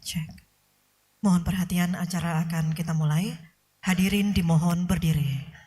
Cek. Mohon perhatian, acara akan kita mulai. Hadirin dimohon berdiri.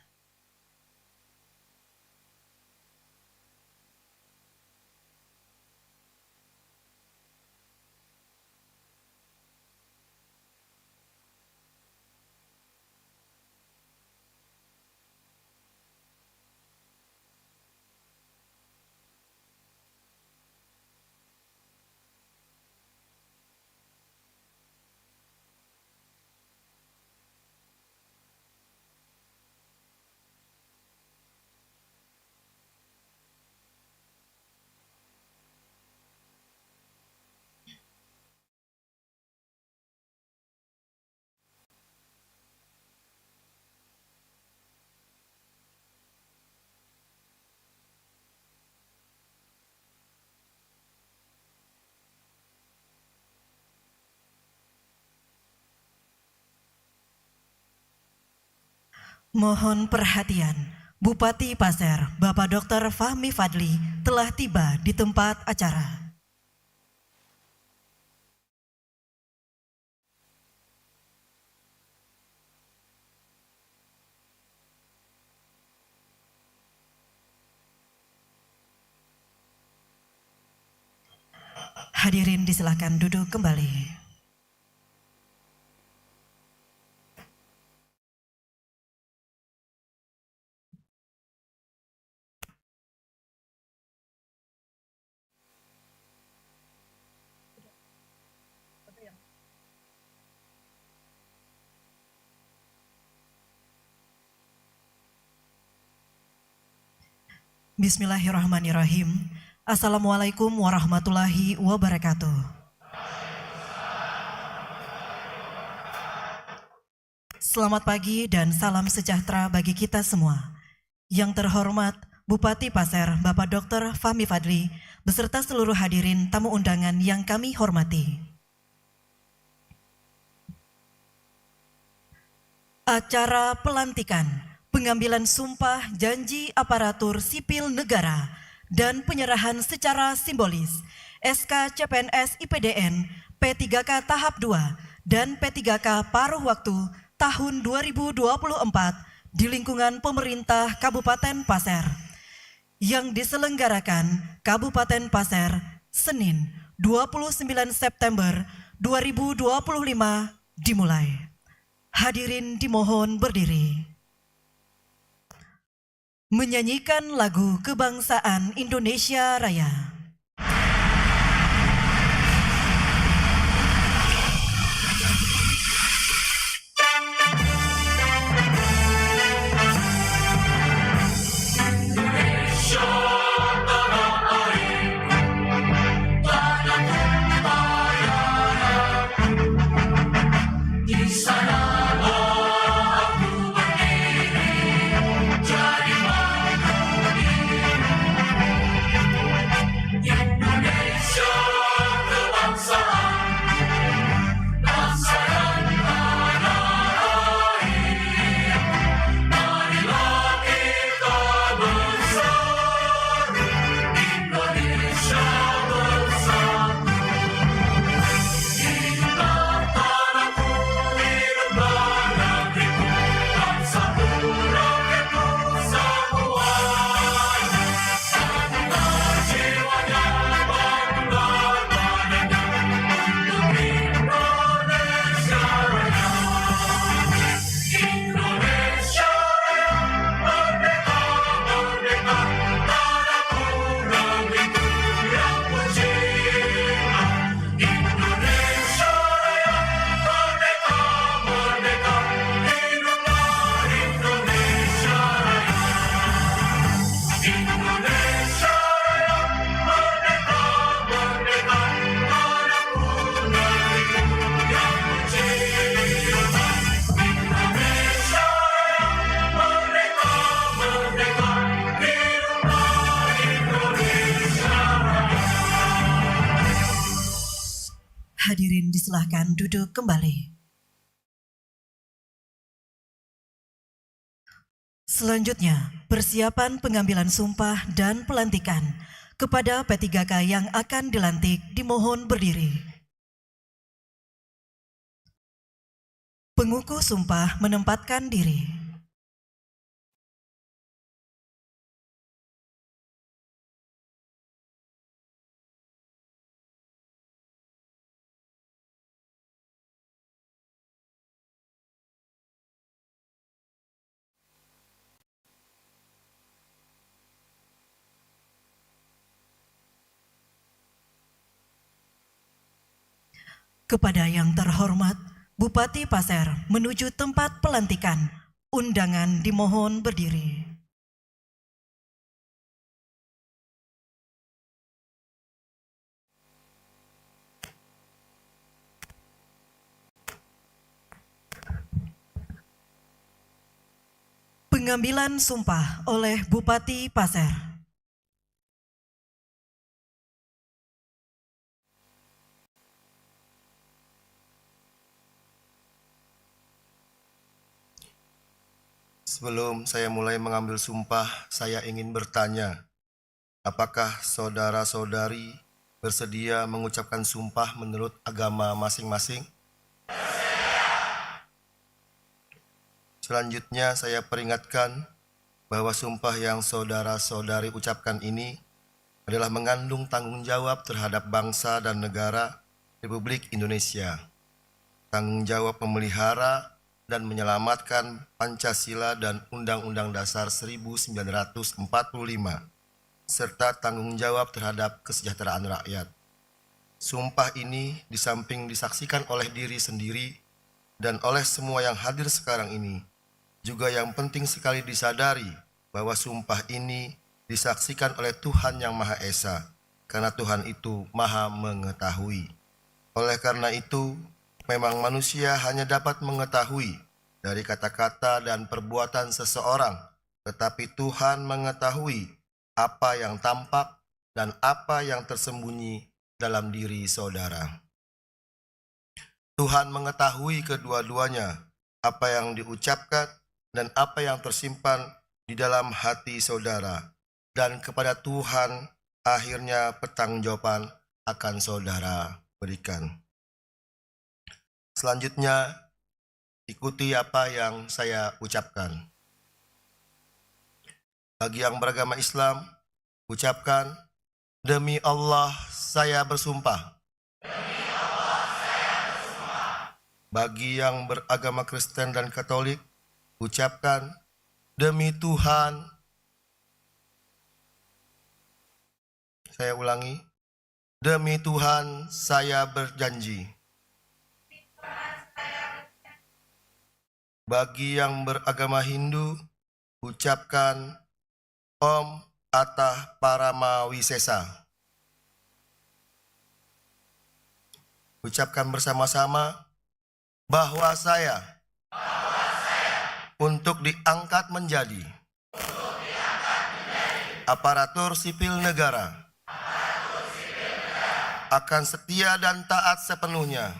Mohon perhatian, Bupati Pasir, Bapak Dr. Fahmi Fadli telah tiba di tempat acara. Hadirin disilakan duduk kembali. Bismillahirrahmanirrahim. Assalamualaikum warahmatullahi wabarakatuh. Selamat pagi dan salam sejahtera bagi kita semua. Yang terhormat Bupati Pasir, Bapak Dr. Fahmi Fadli, beserta seluruh hadirin tamu undangan yang kami hormati. Acara pelantikan, pengambilan sumpah janji aparatur sipil negara, dan penyerahan secara simbolis SK CPNS IPDN P3K tahap 2 dan P3K paruh waktu tahun 2024 di lingkungan pemerintah Kabupaten Pasir yang diselenggarakan Kabupaten Pasir Senin 29 September 2025 dimulai. Hadirin dimohon berdiri. Menyanyikan lagu kebangsaan Indonesia Raya. Hadirin disilahkan duduk kembali. Selanjutnya, persiapan pengambilan sumpah dan pelantikan kepada P3K yang akan dilantik dimohon berdiri. Pengukuh sumpah menempatkan diri. Kepada yang terhormat Bupati Pasir menuju tempat pelantikan. Undangan dimohon berdiri. Pengambilan sumpah oleh Bupati Pasir. Sebelum saya mulai mengambil sumpah, saya ingin bertanya, apakah saudara-saudari bersedia mengucapkan sumpah menurut agama masing-masing? Selanjutnya saya peringatkan bahwa sumpah yang saudara-saudari ucapkan ini adalah mengandung tanggung jawab terhadap bangsa dan negara Republik Indonesia. Tanggung jawab memelihara dan menyelamatkan Pancasila dan Undang-Undang Dasar 1945, serta tanggung jawab terhadap kesejahteraan rakyat. Sumpah ini di samping disaksikan oleh diri sendiri dan oleh semua yang hadir sekarang ini, juga yang penting sekali disadari bahwa sumpah ini disaksikan oleh Tuhan Yang Maha Esa, karena Tuhan itu Maha Mengetahui. Oleh karena itu, memang manusia hanya dapat mengetahui dari kata-kata dan perbuatan seseorang, tetapi Tuhan mengetahui apa yang tampak dan apa yang tersembunyi dalam diri saudara. Tuhan mengetahui kedua-duanya, apa yang diucapkan dan apa yang tersimpan di dalam hati saudara, dan kepada Tuhan akhirnya pertanggungjawaban akan saudara berikan. Selanjutnya, ikuti apa yang saya ucapkan. Bagi yang beragama Islam, ucapkan, demi Allah saya bersumpah. Bagi yang beragama Kristen dan Katolik, ucapkan, demi Tuhan. Saya ulangi, demi Tuhan saya berjanji. Bagi yang beragama Hindu, ucapkan Om Atah Paramawisesa. Ucapkan bersama-sama bahwa saya untuk diangkat menjadi aparatur sipil negara akan setia dan taat sepenuhnya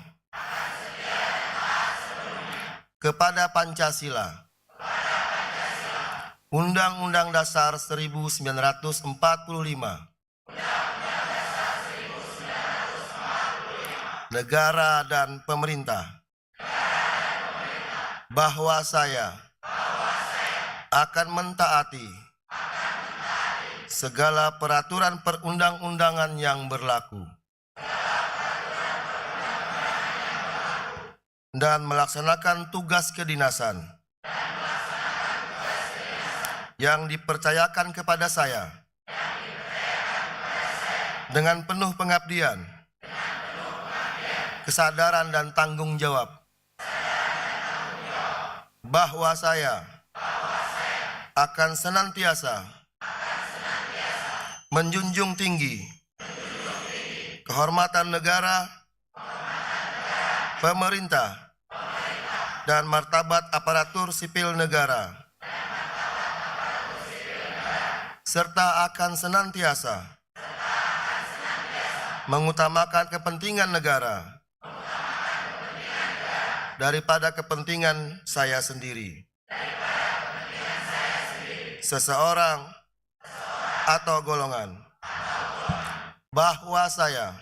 kepada Pancasila, Undang-Undang Dasar 1945, negara dan pemerintah, bahwa saya akan mentaati segala peraturan perundang-undangan yang berlaku dan melaksanakan tugas kedinasan yang dipercayakan kepada saya dengan penuh pengabdian, kesadaran dan tanggung jawab, bahwa saya akan senantiasa menjunjung tinggi kehormatan negara, pemerintah, dan martabat aparatur sipil negara, serta akan senantiasa mengutamakan kepentingan negara daripada kepentingan saya sendiri, seseorang atau golongan, bahwa saya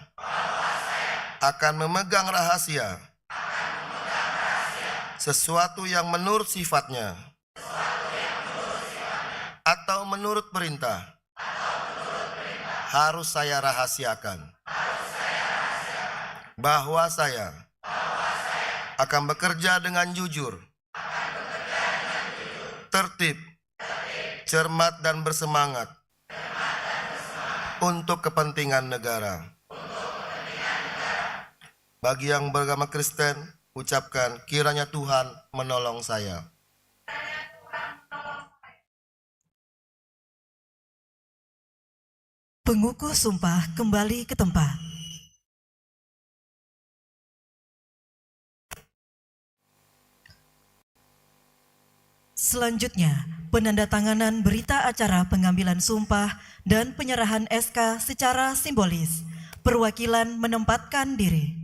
akan memegang rahasia sesuatu yang menurut sifatnya atau menurut perintah harus saya rahasiakan, bahwa saya akan bekerja dengan jujur, tertib, cermat dan bersemangat untuk kepentingan negara. Bagi yang beragama Kristen, ucapkan kiranya Tuhan menolong saya. Pengukuh sumpah kembali ke tempat. Selanjutnya, penandatanganan berita acara pengambilan sumpah dan penyerahan SK secara simbolis. Perwakilan menempatkan diri.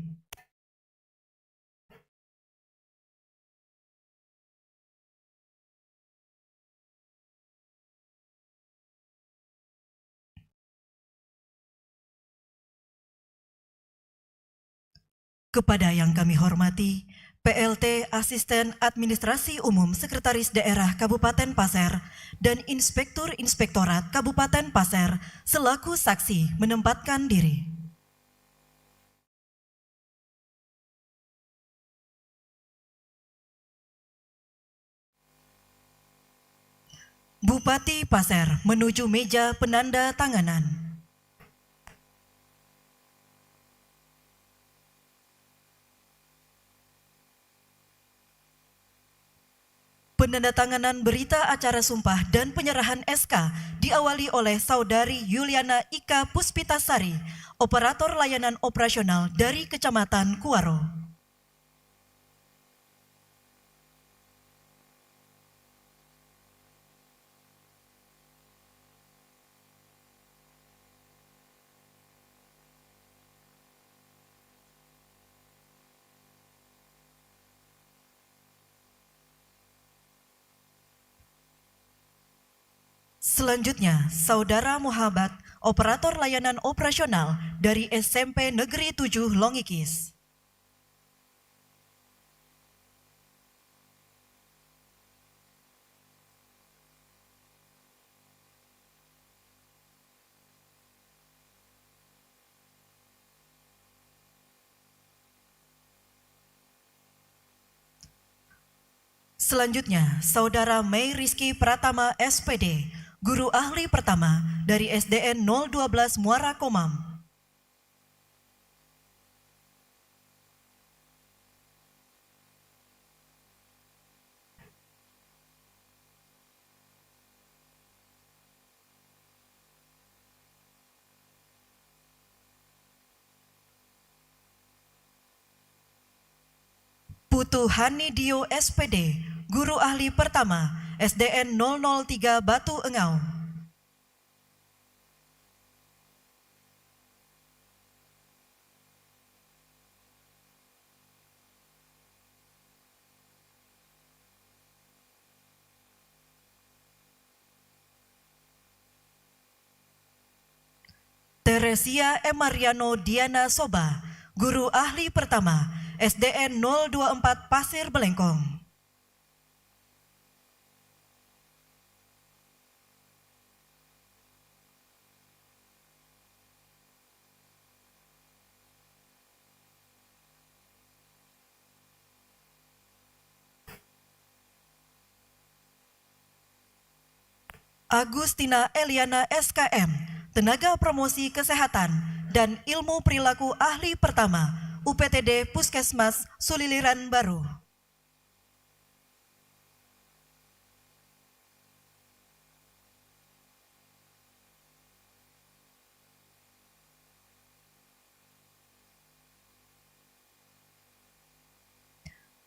Kepada yang kami hormati, PLT Asisten Administrasi Umum Sekretaris Daerah Kabupaten Pasir dan Inspektur Inspektorat Kabupaten Pasir selaku saksi menempatkan diri. Bupati Pasir menuju meja penanda tanganan. Penandatanganan berita acara sumpah dan penyerahan SK diawali oleh Saudari Yuliana Ika Puspitasari, operator layanan operasional dari Kecamatan Kuaro. Selanjutnya, Saudara Muhammad, operator layanan operasional dari SMP Negeri 7 Longikis. Selanjutnya, Saudara Mei Rizky Pratama SPD, Guru Ahli Pertama dari SDN 012 Muara Komam. Putu Hani Dio SPD, Guru Ahli Pertama, SDN 003 Batu Engau. Teresia Emariano Diana Soba, Guru Ahli Pertama, SDN 024 Pasir Belengkong. Agustina Eliana SKM, Tenaga Promosi Kesehatan dan Ilmu Perilaku Ahli Pertama, UPTD Puskesmas Suliliran Baru.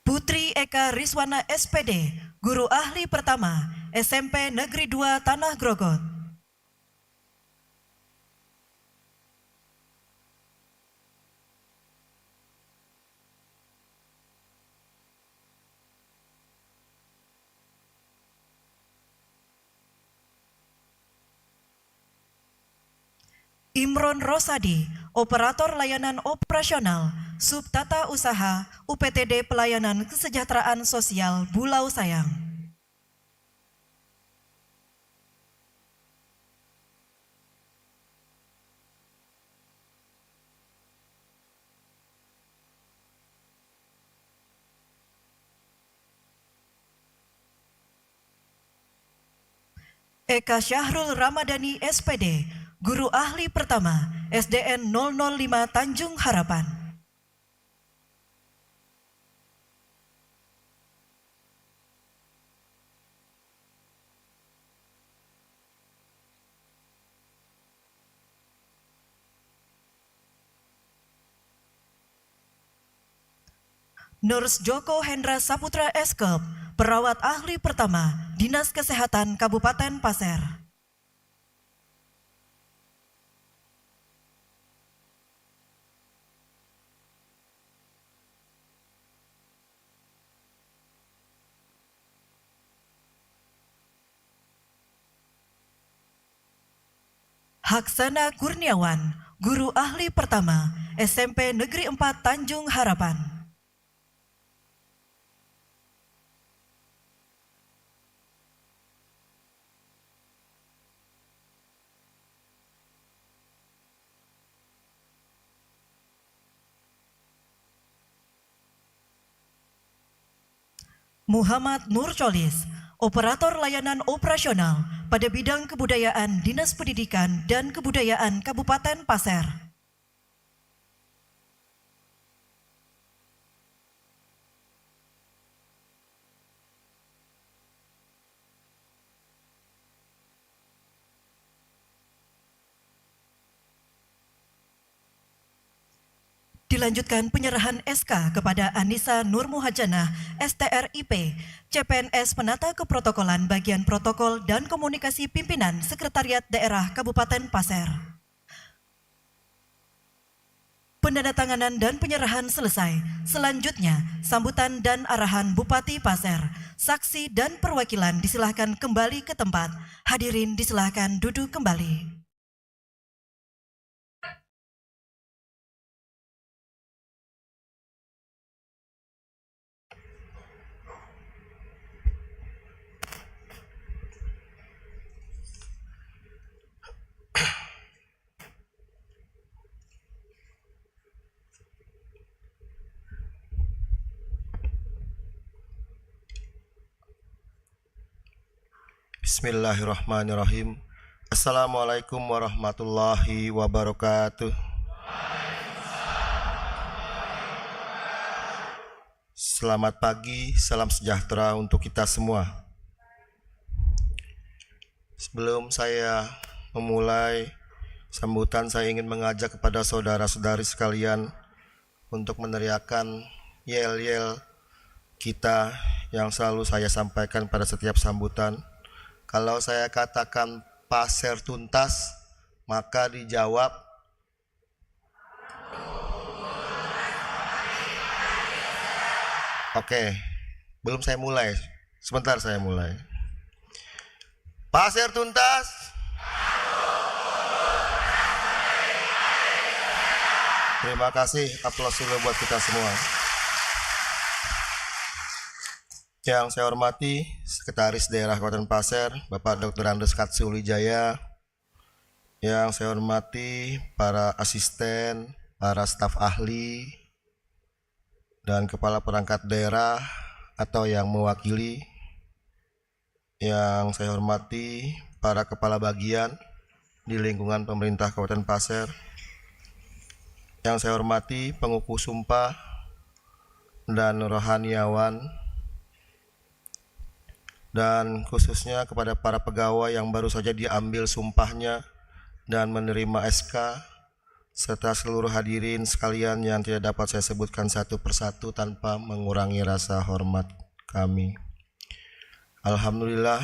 Putri Eka Riswana SPD, Guru Ahli Pertama, SMP Negeri 2 Tanah Grogot. Imron Rosadi, Operator Layanan Operasional Sub Tata Usaha UPTD Pelayanan Kesejahteraan Sosial Bulau Sayang. Eka Syahrul Ramadhani SPD, Guru Ahli Pertama, SDN 005 Tanjung Harapan. Nurse Joko Hendra Saputra Eskep, Perawat Ahli Pertama, Dinas Kesehatan Kabupaten Pasir. Haksana Kurniawan, Guru Ahli Pertama, SMP Negeri 4 Tanjung Harapan. Muhammad Nur Cholis, Operator Layanan Operasional pada bidang kebudayaan Dinas Pendidikan dan Kebudayaan Kabupaten Pasir. Dilanjutkan penyerahan SK kepada Anissa Nur Muhajanah, STRIP, CPNS Penata Keprotokolan Bagian Protokol dan Komunikasi Pimpinan Sekretariat Daerah Kabupaten Pasir. Penandatanganan dan penyerahan selesai. Selanjutnya, sambutan dan arahan Bupati Pasir. Saksi dan perwakilan disilahkan kembali ke tempat. Hadirin disilahkan duduk kembali. Bismillahirrahmanirrahim. Assalamualaikum warahmatullahi wabarakatuh. Selamat pagi, salam sejahtera untuk kita semua. Sebelum saya memulai sambutan, saya ingin mengajak kepada saudara-saudari sekalian untuk meneriakan yel-yel kita yang selalu saya sampaikan pada setiap sambutan. Kalau saya katakan Pasir tuntas, maka dijawab Oke, belum saya mulai. Sebentar saya mulai. Pasir tuntas. Terima kasih, aplaus dulu buat kita semua. Yang saya hormati Sekretaris Daerah Kabupaten Pasir, Bapak Dr. Andes Katsulijaya. Yang saya hormati para asisten, para staf ahli, dan kepala perangkat daerah atau yang mewakili. Yang saya hormati para kepala bagian di lingkungan pemerintah Kabupaten Pasir. Yang saya hormati pengukuh sumpah dan rohaniawan, dan khususnya kepada para pegawai yang baru saja diambil sumpahnya dan menerima SK, serta seluruh hadirin sekalian yang tidak dapat saya sebutkan satu persatu tanpa mengurangi rasa hormat kami. Alhamdulillah,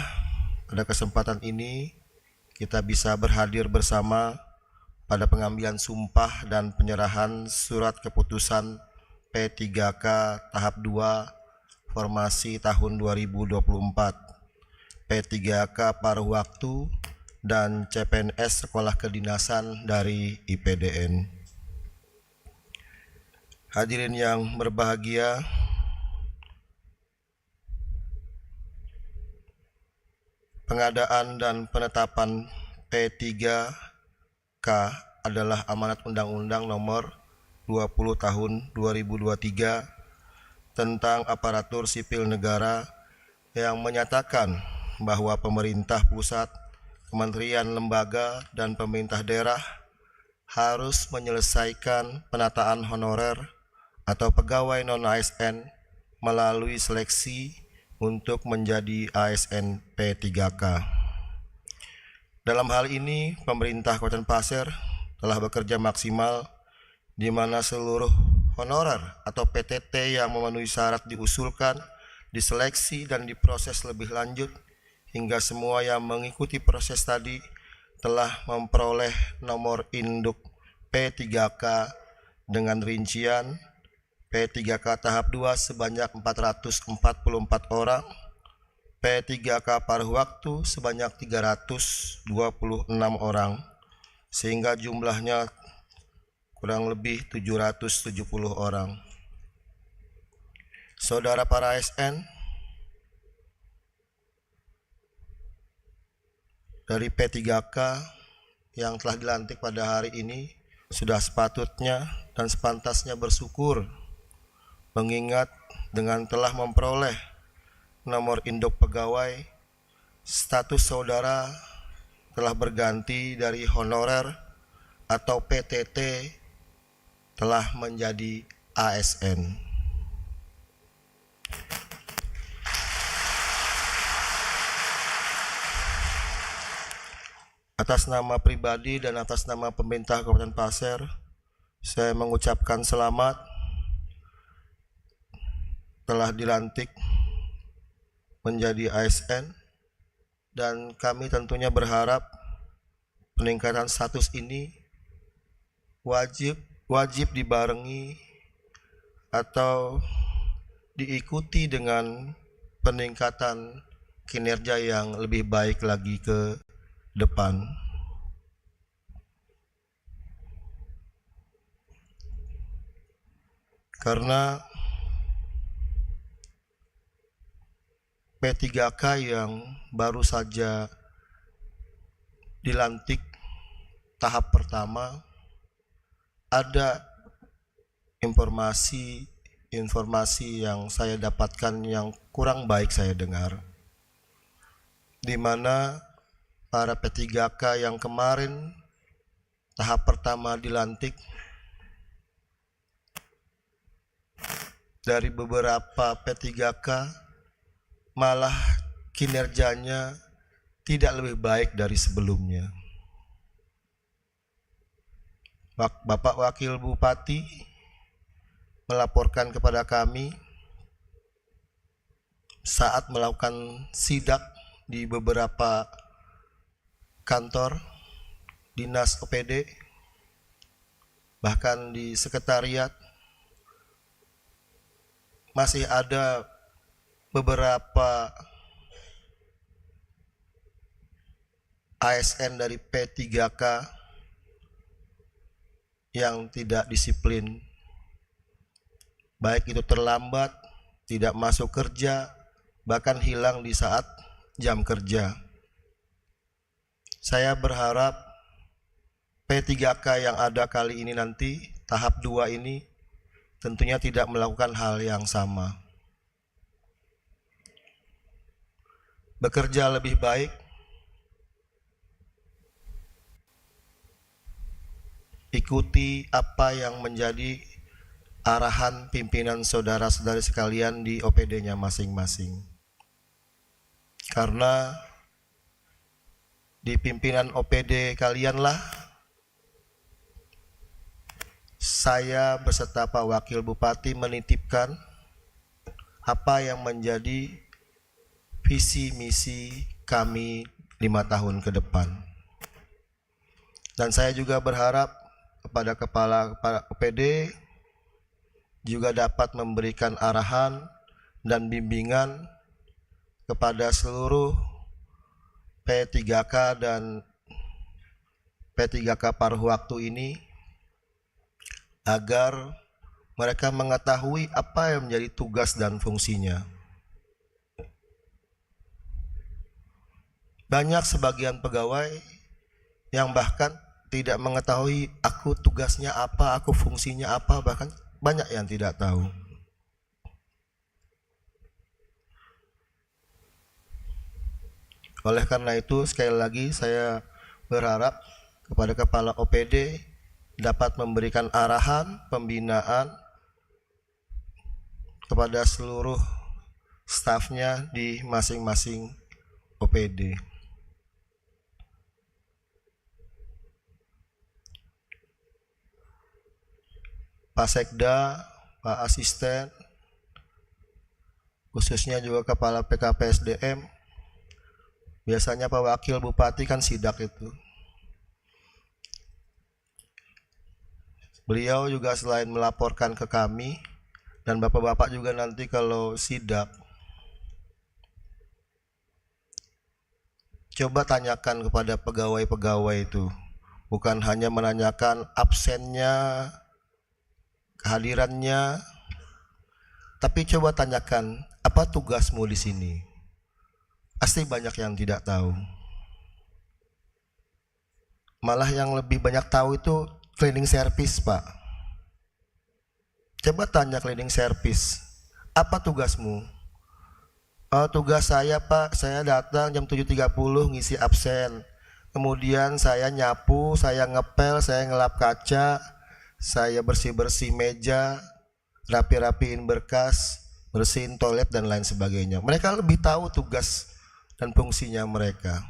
pada kesempatan ini kita bisa berhadir bersama pada pengambilan sumpah dan penyerahan surat keputusan P3K tahap 2 formasi tahun 2024, P3K paruh waktu, dan CPNS Sekolah Kedinasan dari IPDN. Hadirin yang berbahagia, pengadaan dan penetapan P3K adalah amanat Undang-Undang Nomor 20 Tahun 2023 tentang aparatur sipil negara yang menyatakan bahwa pemerintah pusat, kementerian, lembaga, dan pemerintah daerah harus menyelesaikan penataan honorer atau pegawai non-ASN melalui seleksi untuk menjadi ASN P3K. Dalam hal ini, pemerintah Kabupaten Pasir telah bekerja maksimal di mana seluruh honorer atau PTT yang memenuhi syarat diusulkan, diseleksi, dan diproses lebih lanjut hingga semua yang mengikuti proses tadi telah memperoleh nomor induk P3K dengan rincian P3K tahap 2 sebanyak 444 orang, P3K paruh waktu sebanyak 326 orang, sehingga jumlahnya kurang lebih 770 orang. Saudara para ASN, dari P3K yang telah dilantik pada hari ini sudah sepatutnya dan sepantasnya bersyukur, mengingat dengan telah memperoleh nomor induk pegawai, status saudara telah berganti dari honorer atau PTT telah menjadi ASN. Atas nama pribadi dan atas nama pemerintah Kabupaten Pasir, saya mengucapkan selamat telah dilantik menjadi ASN, dan kami tentunya berharap peningkatan status ini wajib dibarengi atau diikuti dengan peningkatan kinerja yang lebih baik lagi ke depan. Karena P3K yang baru saja dilantik tahap pertama, ada informasi yang saya dapatkan yang kurang baik saya dengar, di mana para P3K yang kemarin tahap pertama dilantik, dari beberapa P3K malah kinerjanya tidak lebih baik dari sebelumnya. Bapak Wakil Bupati melaporkan kepada kami saat melakukan sidak di beberapa kantor dinas OPD, bahkan di sekretariat, masih ada beberapa ASN dari P3K yang tidak disiplin, baik itu terlambat, tidak masuk kerja, bahkan hilang di saat jam kerja. Saya berharap P3K yang ada kali ini nanti, tahap 2 ini, tentunya tidak melakukan hal yang sama. Bekerja lebih baik, ikuti apa yang menjadi arahan pimpinan saudara-saudari sekalian di OPD-nya masing-masing. Karena di pimpinan OPD kalianlah saya beserta Pak Wakil Bupati menitipkan apa yang menjadi visi misi kami 5 tahun ke depan. Dan saya juga berharap kepada kepala OPD juga dapat memberikan arahan dan bimbingan kepada seluruh P3K dan P3K paruh waktu ini agar mereka mengetahui apa yang menjadi tugas dan fungsinya. Banyak sebagian pegawai yang bahkan tidak mengetahui aku tugasnya apa, aku fungsinya apa, bahkan banyak yang tidak tahu. Oleh karena itu, sekali lagi saya berharap kepada Kepala OPD dapat memberikan arahan, pembinaan kepada seluruh stafnya di masing-masing OPD. Pak Sekda, Pak Asisten, khususnya juga Kepala PKPSDM, biasanya Pak Wakil Bupati kan sidak itu. Beliau juga selain melaporkan ke kami, dan bapak-bapak juga nanti kalau sidak, coba tanyakan kepada pegawai-pegawai itu. Bukan hanya menanyakan absennya, kehadirannya, tapi coba tanyakan, apa tugasmu di sini? Pasti banyak yang tidak tahu. Malah yang lebih banyak tahu itu cleaning service, Pak. Coba tanya cleaning service, apa tugasmu? Oh, tugas saya, Pak, saya datang jam 7.30 ngisi absen. Kemudian saya nyapu, saya ngepel, saya ngelap kaca, saya bersih-bersih meja, rapi-rapiin berkas, bersihin toilet dan lain sebagainya. Mereka lebih tahu tugas dan fungsinya mereka.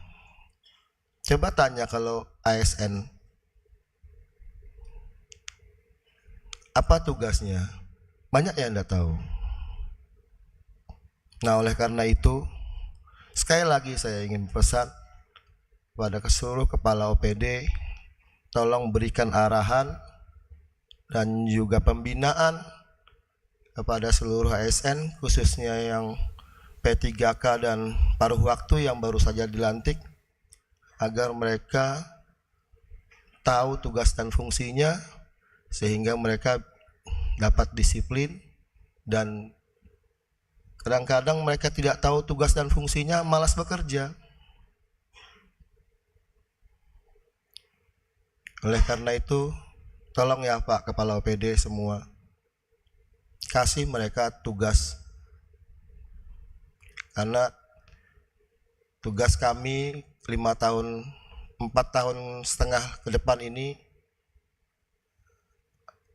Coba tanya kalau ASN, apa tugasnya? Banyak yang tidak tahu. Nah, oleh karena itu, sekali lagi saya ingin pesan kepada seluruh kepala OPD, tolong berikan arahan dan juga pembinaan kepada seluruh ASN, khususnya yang P3K dan paruh waktu yang baru saja dilantik, agar mereka tahu tugas dan fungsinya, sehingga mereka dapat disiplin. Dan kadang-kadang mereka tidak tahu tugas dan fungsinya, malas bekerja. Oleh karena itu, tolong ya Pak Kepala OPD semua, kasih mereka tugas. Karena tugas kami 4 tahun setengah ke depan ini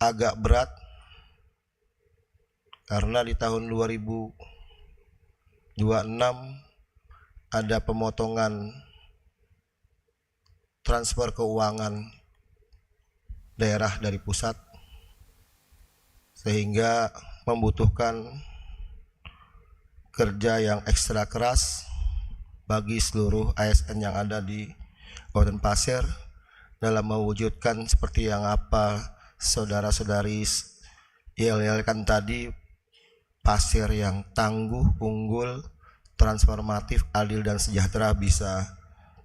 agak berat, karena di tahun 2026 ada pemotongan transfer keuangan daerah dari pusat, sehingga membutuhkan kerja yang ekstra keras bagi seluruh ASN yang ada di Kabupaten Pasir dalam mewujudkan seperti yang apa saudara-saudari yel-yelkan tadi, Pasir yang tangguh, unggul, transformatif, adil dan sejahtera bisa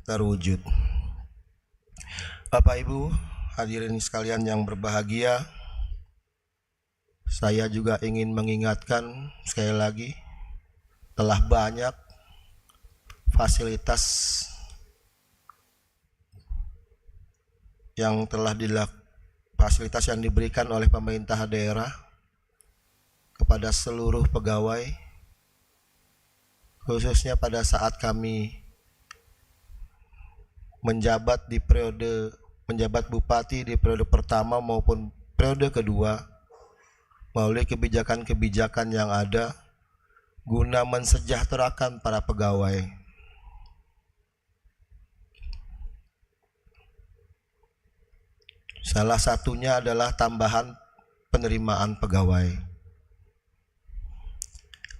terwujud. Bapak Ibu hadirin sekalian yang berbahagia, saya juga ingin mengingatkan sekali lagi, telah banyak fasilitas yang fasilitas yang diberikan oleh pemerintah daerah kepada seluruh pegawai, khususnya pada saat kami menjabat bupati di periode pertama maupun periode kedua, melalui kebijakan-kebijakan yang ada guna mensejahterakan para pegawai. Salah satunya adalah tambahan penerimaan pegawai.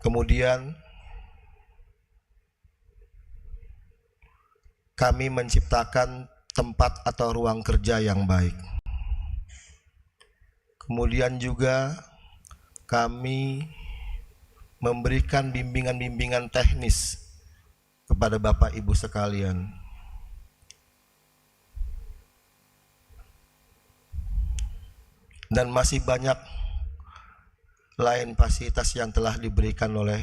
Kemudian kami menciptakan tempat atau ruang kerja yang baik. Kemudian juga kami memberikan bimbingan-bimbingan teknis kepada Bapak Ibu sekalian. Dan masih banyak lain fasilitas yang telah diberikan oleh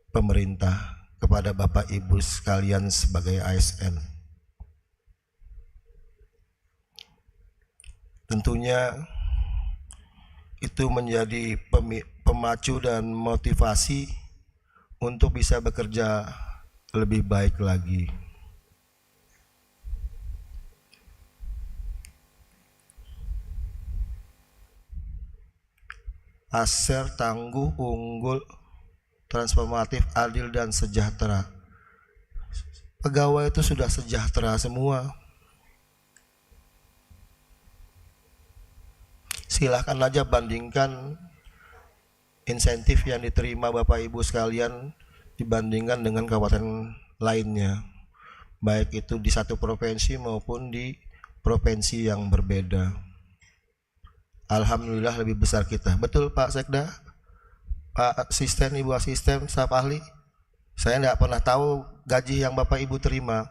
pemerintah kepada Bapak Ibu sekalian sebagai ASN. Tentunya itu menjadi pemacu dan motivasi untuk bisa bekerja lebih baik lagi. ASER tangguh, unggul, transformatif, adil, dan sejahtera. Pegawai itu sudah sejahtera semua. Silahkan aja bandingkan insentif yang diterima Bapak Ibu sekalian dibandingkan dengan kabupaten lainnya, baik itu di satu provinsi maupun di provinsi yang berbeda. Alhamdulillah lebih besar kita. Betul Pak Sekda, Pak Asisten, Ibu Asisten, staf ahli. Saya tidak pernah tahu gaji yang Bapak Ibu terima.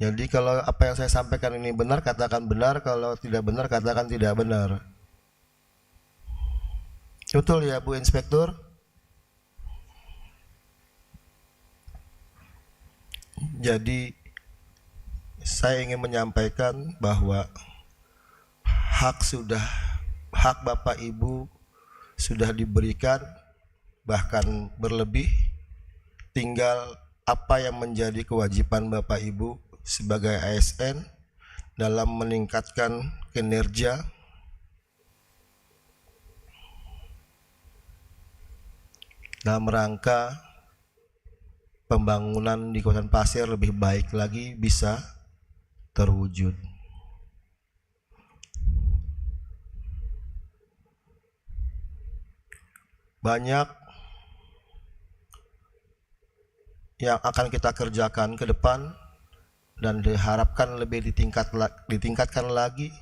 Jadi kalau apa yang saya sampaikan ini benar, katakan benar. Kalau tidak benar, katakan tidak benar. Betul ya Bu Inspektur? Jadi saya ingin menyampaikan bahwa hak Bapak Ibu sudah diberikan, bahkan berlebih. Tinggal apa yang menjadi kewajiban Bapak Ibu sebagai ASN dalam meningkatkan kinerja dalam rangka pembangunan di Kabupaten Pasir lebih baik lagi bisa terwujud. Banyak yang akan kita kerjakan ke depan dan diharapkan lebih ditingkatkan lagi.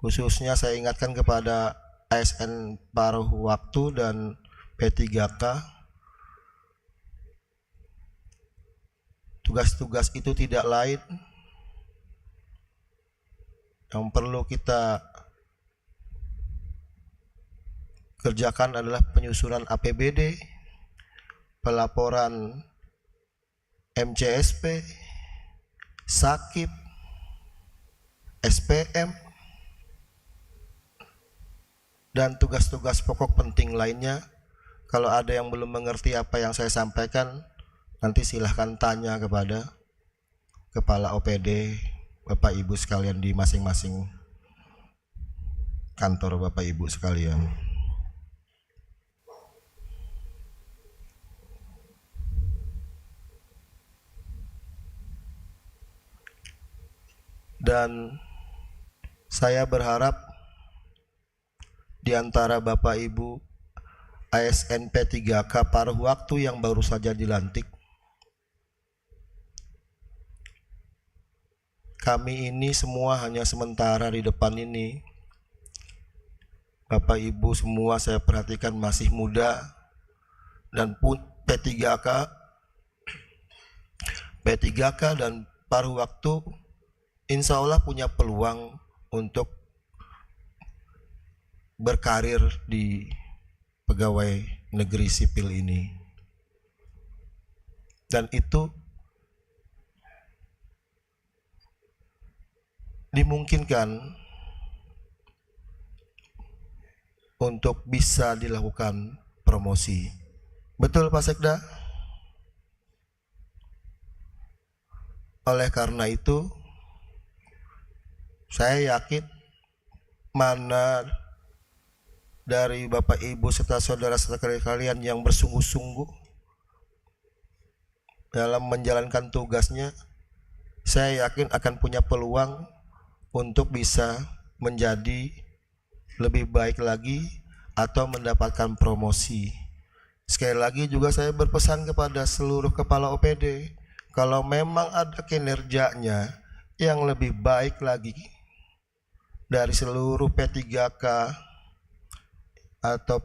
Khususnya saya ingatkan kepada ASN paruh waktu dan P3K. Tugas-tugas itu tidak lain yang perlu kita kerjakan adalah penyusunan APBD, pelaporan MCSP, SAKIP, SPM, dan tugas-tugas pokok penting lainnya. Kalau ada yang belum mengerti apa yang saya sampaikan, nanti silahkan tanya kepada Kepala OPD Bapak Ibu sekalian di masing-masing kantor Bapak Ibu sekalian. Dan saya berharap di antara Bapak Ibu ASN P3K paruh waktu yang baru saja dilantik, kami ini semua hanya sementara di depan ini. Bapak Ibu semua saya perhatikan masih muda dan pun P3K dan paruh waktu insya Allah punya peluang untuk berkarir di pegawai negeri sipil ini. Dan itu dimungkinkan untuk bisa dilakukan promosi. Betul Pak Sekda? Oleh karena itu, saya yakin mana dari Bapak Ibu serta saudara-saudara kalian yang bersungguh-sungguh dalam menjalankan tugasnya, saya yakin akan punya peluang untuk bisa menjadi lebih baik lagi atau mendapatkan promosi. Sekali lagi juga saya berpesan kepada seluruh kepala OPD, kalau memang ada kinerjanya yang lebih baik lagi dari seluruh P3K atau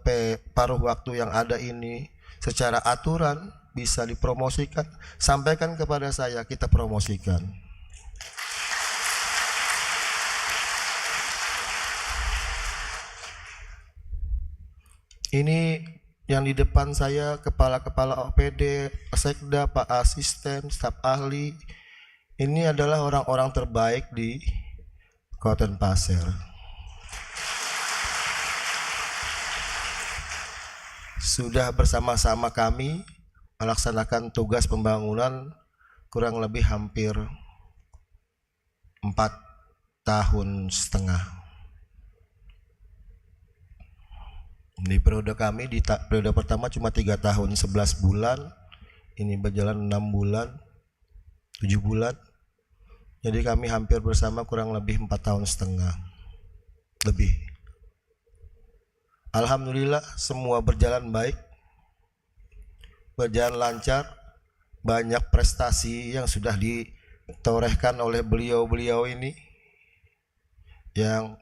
paruh waktu yang ada ini secara aturan bisa dipromosikan, sampaikan kepada saya, kita promosikan. Ini yang di depan saya kepala-kepala OPD, Sekda, Pak Asisten, staf ahli. Ini adalah orang-orang terbaik di Kabupaten Pasir. Sudah bersama-sama kami melaksanakan tugas pembangunan kurang lebih hampir 4 tahun setengah. Di periode kami, di periode pertama cuma 3 tahun 11 bulan, ini berjalan 6 bulan, 7 bulan. Jadi kami hampir bersama kurang lebih 4 tahun setengah lebih. Alhamdulillah semua berjalan baik, berjalan lancar, banyak prestasi yang sudah ditorehkan oleh beliau-beliau ini, yang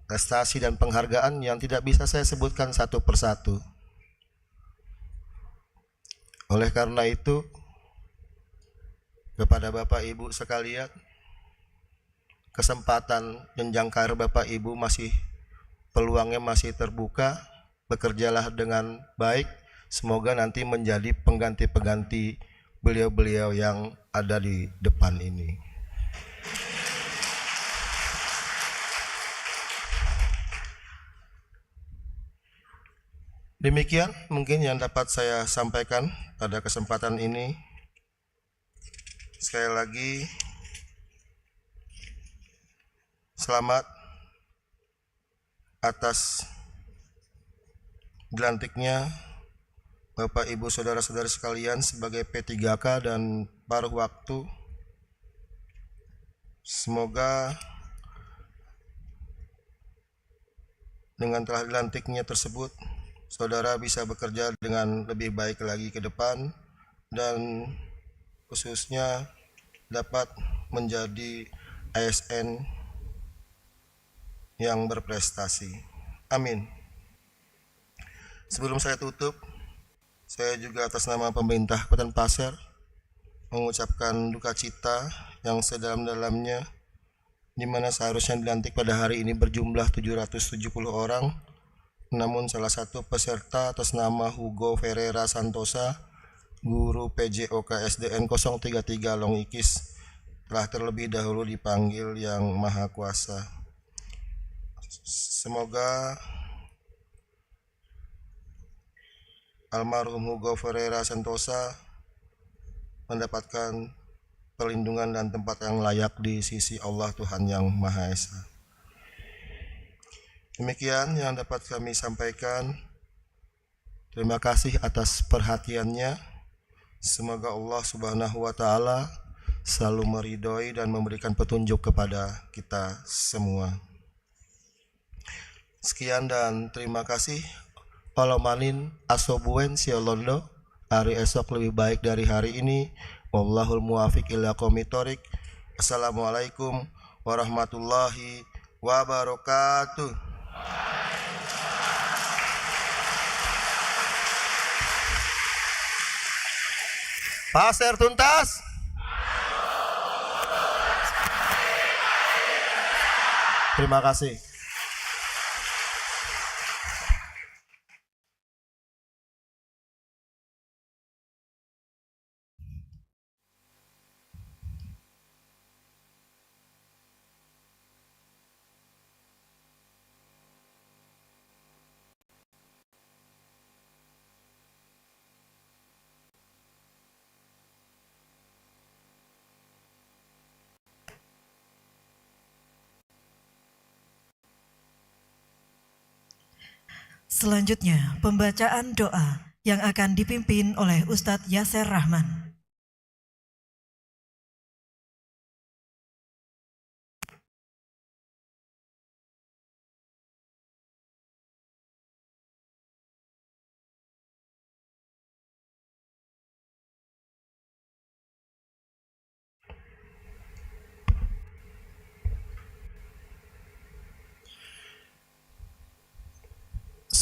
prestasi dan penghargaan yang tidak bisa saya sebutkan satu persatu. Oleh karena itu, kepada Bapak Ibu sekalian, kesempatan jenjang karir Bapak Ibu peluangnya masih terbuka. Bekerjalah dengan baik, semoga nanti menjadi pengganti-pengganti beliau-beliau yang ada di depan ini. Demikian mungkin yang dapat saya sampaikan pada kesempatan ini. Sekali lagi, selamat atas dilantiknya Bapak Ibu Saudara-saudari sekalian sebagai P3K dan paruh waktu. Semoga dengan telah dilantiknya tersebut, saudara bisa bekerja dengan lebih baik lagi ke depan dan khususnya dapat menjadi ASN yang berprestasi. Amin. Sebelum saya tutup, saya juga atas nama pemerintah Kabupaten Pasir mengucapkan duka cita yang sedalam-dalamnya, di mana seharusnya dilantik pada hari ini berjumlah 770 orang. Namun salah satu peserta atas nama Hugo Ferreira Santosa, guru PJOK SDN 033 Longikis, telah terlebih dahulu dipanggil Yang Maha Kuasa. Semoga almarhum Hugo Ferreira Santosa mendapatkan perlindungan dan tempat yang layak di sisi Allah Tuhan Yang Maha Esa. Demikian yang dapat kami sampaikan. Terima kasih atas perhatiannya. Semoga Allah Subhanahu wa Ta'ala selalu meridhoi dan memberikan petunjuk kepada kita semua. Sekian dan terima kasih. Palomanin asobuen siolondo. Hari esok lebih baik dari hari ini. Wallahul muwafiq ila aqwamit thoriq. Assalamualaikum warahmatullahi wabarakatuh. Pasir tuntas. Terima kasih. Selanjutnya, pembacaan doa yang akan dipimpin oleh Ustadz Yasser Rahman.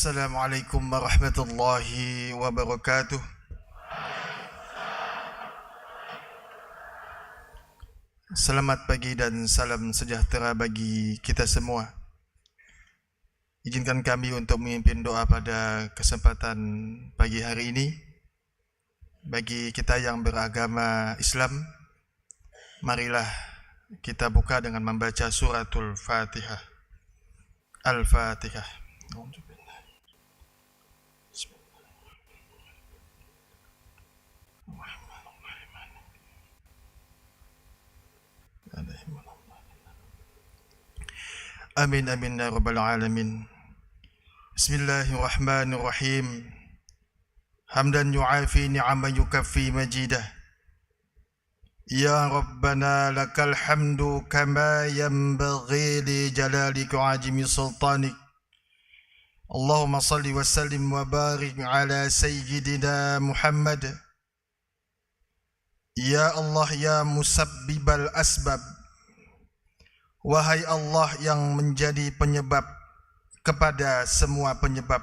Assalamualaikum warahmatullahi wabarakatuh. Selamat pagi dan salam sejahtera bagi kita semua. Izinkan kami untuk memimpin doa pada kesempatan pagi hari ini. Bagi kita yang beragama Islam, marilah kita buka dengan membaca suratul Fatihah. Al-Fatihah. Amin amin ya rabbal alamin. Bismillahirrahmanirrahim. Hamdan yu'afi ni'ama yukaffi majidah. Ya Rabbana lakal hamdu kama yanbaghi li jalalika wa ajmi sultanik. Allahumma salli wa sallim wa barik ala sayyidina Muhammad. Ya Allah ya musabbibal asbab. Wahai Allah yang menjadi penyebab kepada semua penyebab,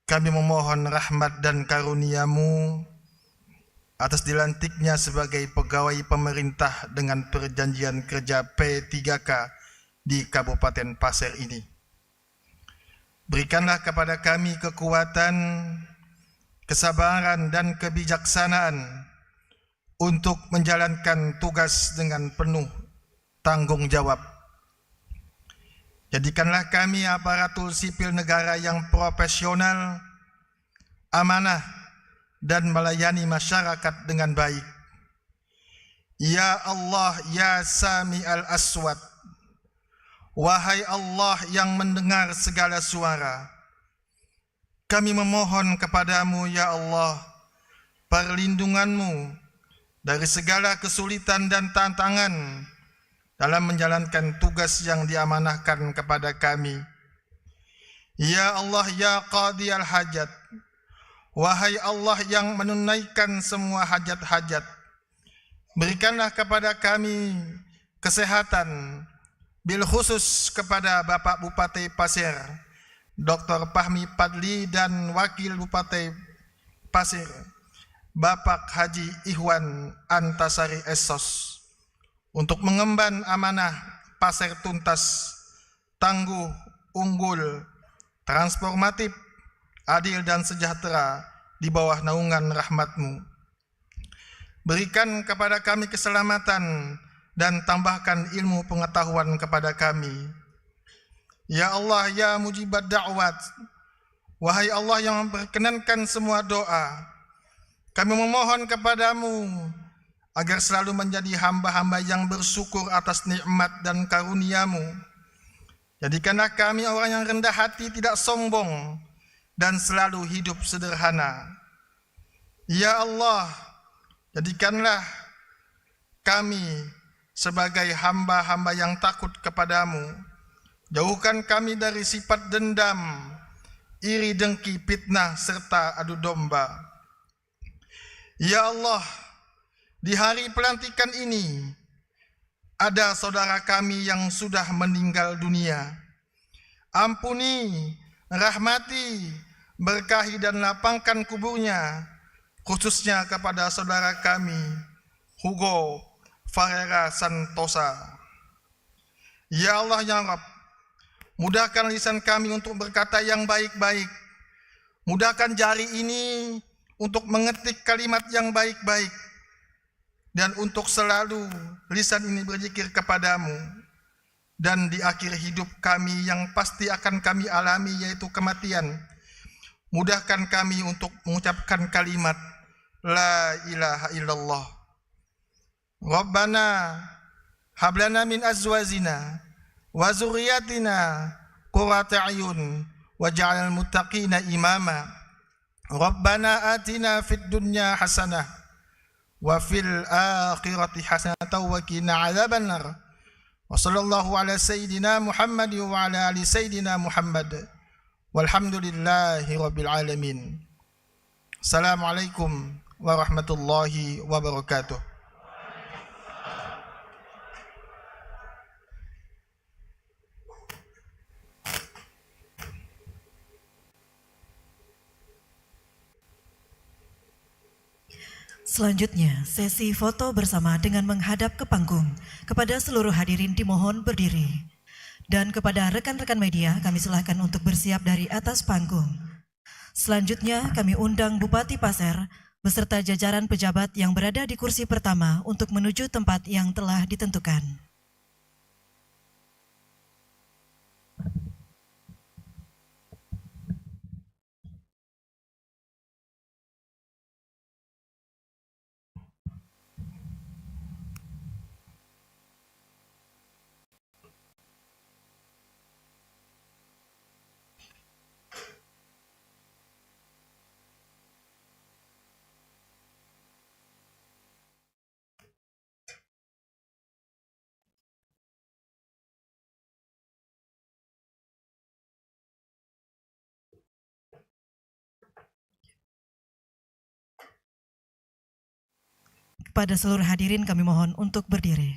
kami memohon rahmat dan karunia-Mu atas dilantiknya sebagai pegawai pemerintah dengan perjanjian kerja P3K di Kabupaten Pasir ini. Berikanlah kepada kami kekuatan, kesabaran dan kebijaksanaan untuk menjalankan tugas dengan penuh tanggung jawab. Jadikanlah kami aparatur sipil negara yang profesional, amanah, dan melayani masyarakat dengan baik. Ya Allah, ya Sami al-Aswad, wahai Allah yang mendengar segala suara, kami memohon kepadamu ya Allah, perlindunganmu dari segala kesulitan dan tantangan dalam menjalankan tugas yang diamanahkan kepada kami. Ya Allah, ya Qadi al-Hajat, wahai Allah yang menunaikan semua hajat-hajat, berikanlah kepada kami kesehatan, bil khusus kepada Bapak Bupati Pasir, Dr. Fahmi Fadli, dan Wakil Bupati Pasir, Bapak Haji Ihwan Antasari Esos, untuk mengemban amanah Pasir tuntas, tangguh, unggul, transformatif, adil dan sejahtera di bawah naungan rahmat-Mu. Berikan kepada kami keselamatan dan tambahkan ilmu pengetahuan kepada kami. Ya Allah, ya mujibat da'wat, wahai Allah yang memperkenankan semua doa, kami memohon kepadamu agar selalu menjadi hamba-hamba yang bersyukur atas nikmat dan karunia-Mu. Jadikanlah kami orang yang rendah hati, tidak sombong, dan selalu hidup sederhana. Ya Allah, jadikanlah kami sebagai hamba-hamba yang takut kepadamu. Jauhkan kami dari sifat dendam, iri dengki, fitnah, serta adu domba. Ya Allah, di hari pelantikan ini, ada saudara kami yang sudah meninggal dunia. Ampuni, rahmati, berkahi dan lapangkan kuburnya, khususnya kepada saudara kami, Hugo Farera Santosa. Ya Allah, ya Rabb, mudahkan lisan kami untuk berkata yang baik-baik. Mudahkan jari ini untuk mengetik kalimat yang baik-baik. Dan untuk selalu lisan ini berzikir kepadamu. Dan di akhir hidup kami yang pasti akan kami alami, yaitu kematian, mudahkan kami untuk mengucapkan kalimat La ilaha illallah. Rabbana hablana min azwajina wa zurriyatina qurrata a'yun waj'alnal muttaqina imama. Rabbana atina fid dunya hasanah wa fil akhirati hasanatan wa qina adzabannar. Wa sallallahu ala sayyidina Muhammad wa ala ali sayyidina Muhammad. Walhamdulillahi rabbil alamin. Assalamualaikum warahmatullahi wabarakatuh. Selanjutnya, sesi foto bersama dengan menghadap ke panggung. Kepada seluruh hadirin dimohon berdiri. Dan kepada rekan-rekan media kami silakan untuk bersiap dari atas panggung. Selanjutnya kami undang Bupati Pasir beserta jajaran pejabat yang berada di kursi pertama untuk menuju tempat yang telah ditentukan. Kepada seluruh hadirin kami mohon untuk berdiri.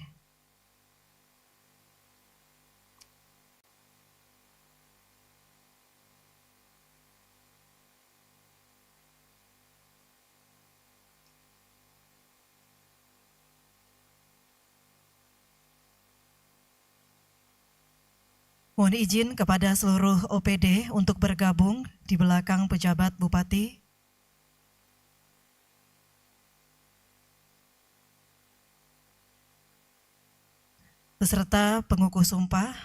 Mohon izin kepada seluruh OPD untuk bergabung di belakang pejabat Bupati. Beserta pengukuh sumpah.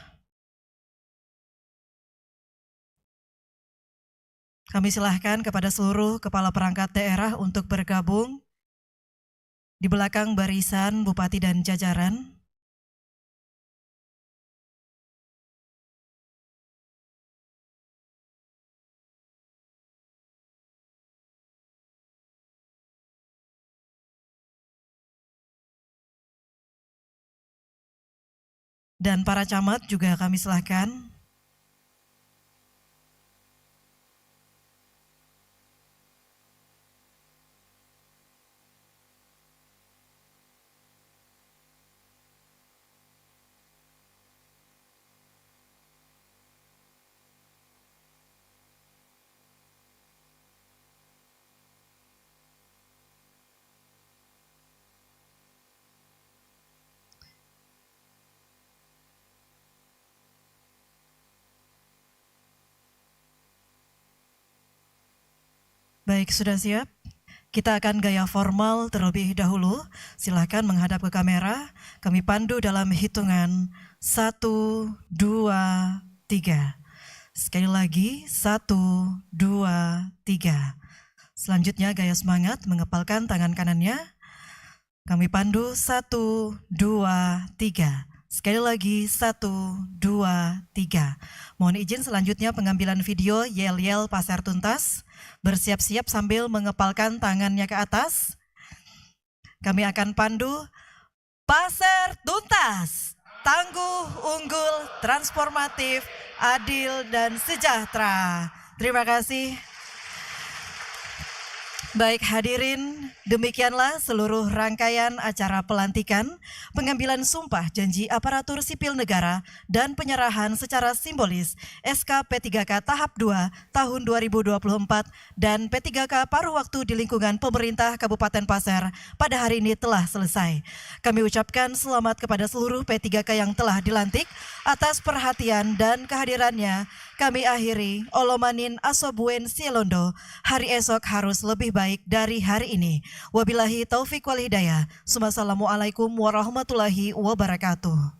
Kami silahkan kepada seluruh kepala perangkat daerah untuk bergabung di belakang barisan Bupati dan jajaran. Dan para camat juga kami silahkan. Baik, sudah siap? Kita akan gaya formal terlebih dahulu. Silakan menghadap ke kamera. Kami pandu dalam hitungan 1, 2, 3. Sekali lagi 1, 2, 3. Selanjutnya gaya semangat mengepalkan tangan kanannya. Kami pandu 1, 2, 3. Sekali lagi 1, 2, 3. Mohon izin selanjutnya pengambilan video yel-yel pasar tuntas. Bersiap-siap sambil mengepalkan tangannya ke atas. Kami akan pandu pasar tuntas. Tangguh, unggul, transformatif, adil, dan sejahtera. Terima kasih. Baik hadirin, demikianlah seluruh rangkaian acara pelantikan, pengambilan sumpah janji aparatur sipil negara, dan penyerahan secara simbolis SK P3K tahap 2 tahun 2024 dan P3K paruh waktu di lingkungan pemerintah Kabupaten Pasir pada hari ini telah selesai. Kami ucapkan selamat kepada seluruh P3K yang telah dilantik atas perhatian dan kehadirannya. Kami akhiri Olomanin Asobuen Sielondo, hari esok harus lebih baik dari hari ini. Wabillahi taufiq wal hidayah. Wassalamualaikum warahmatullahi wabarakatuh.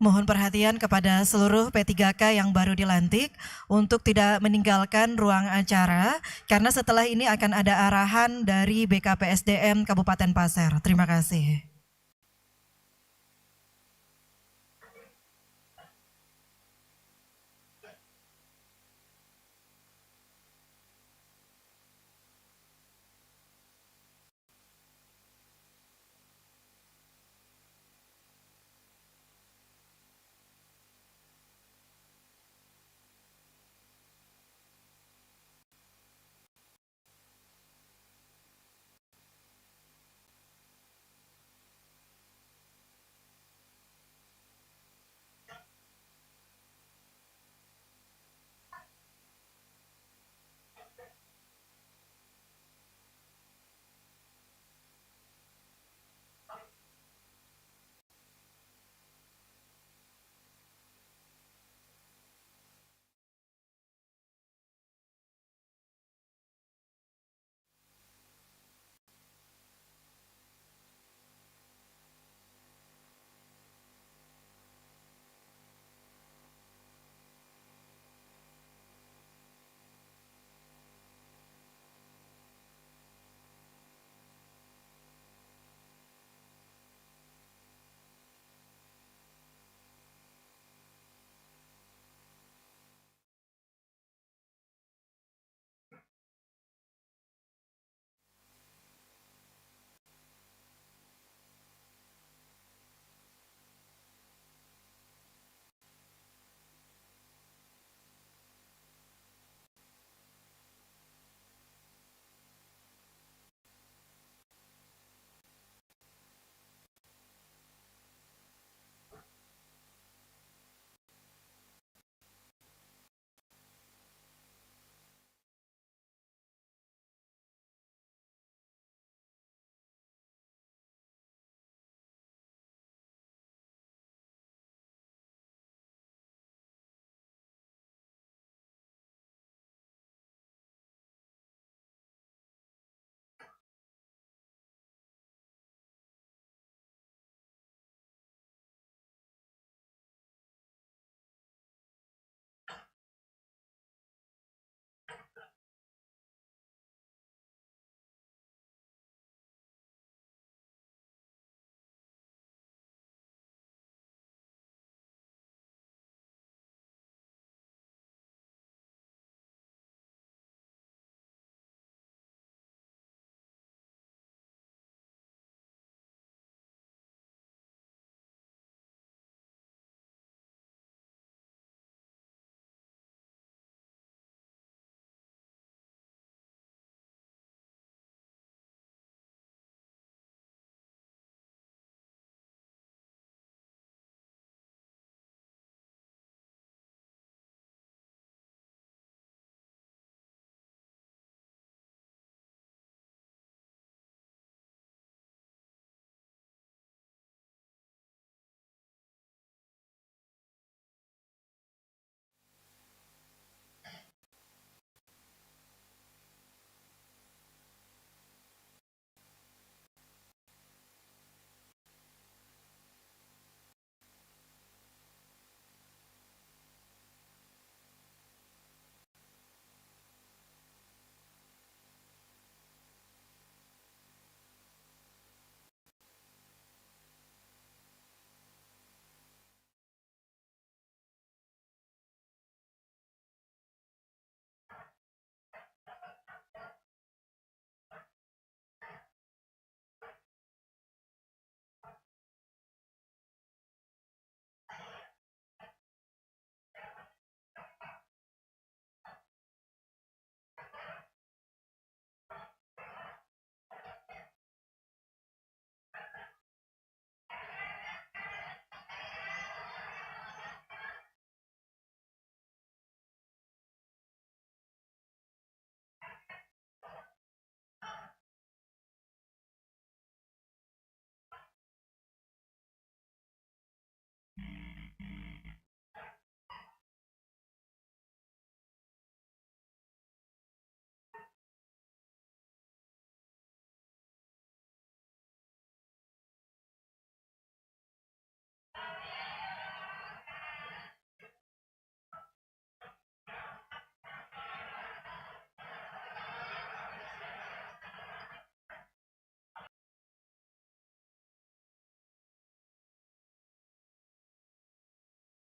Mohon perhatian kepada seluruh P3K yang baru dilantik untuk tidak meninggalkan ruang acara karena setelah ini akan ada arahan dari BKPSDM Kabupaten Pasir. Terima kasih.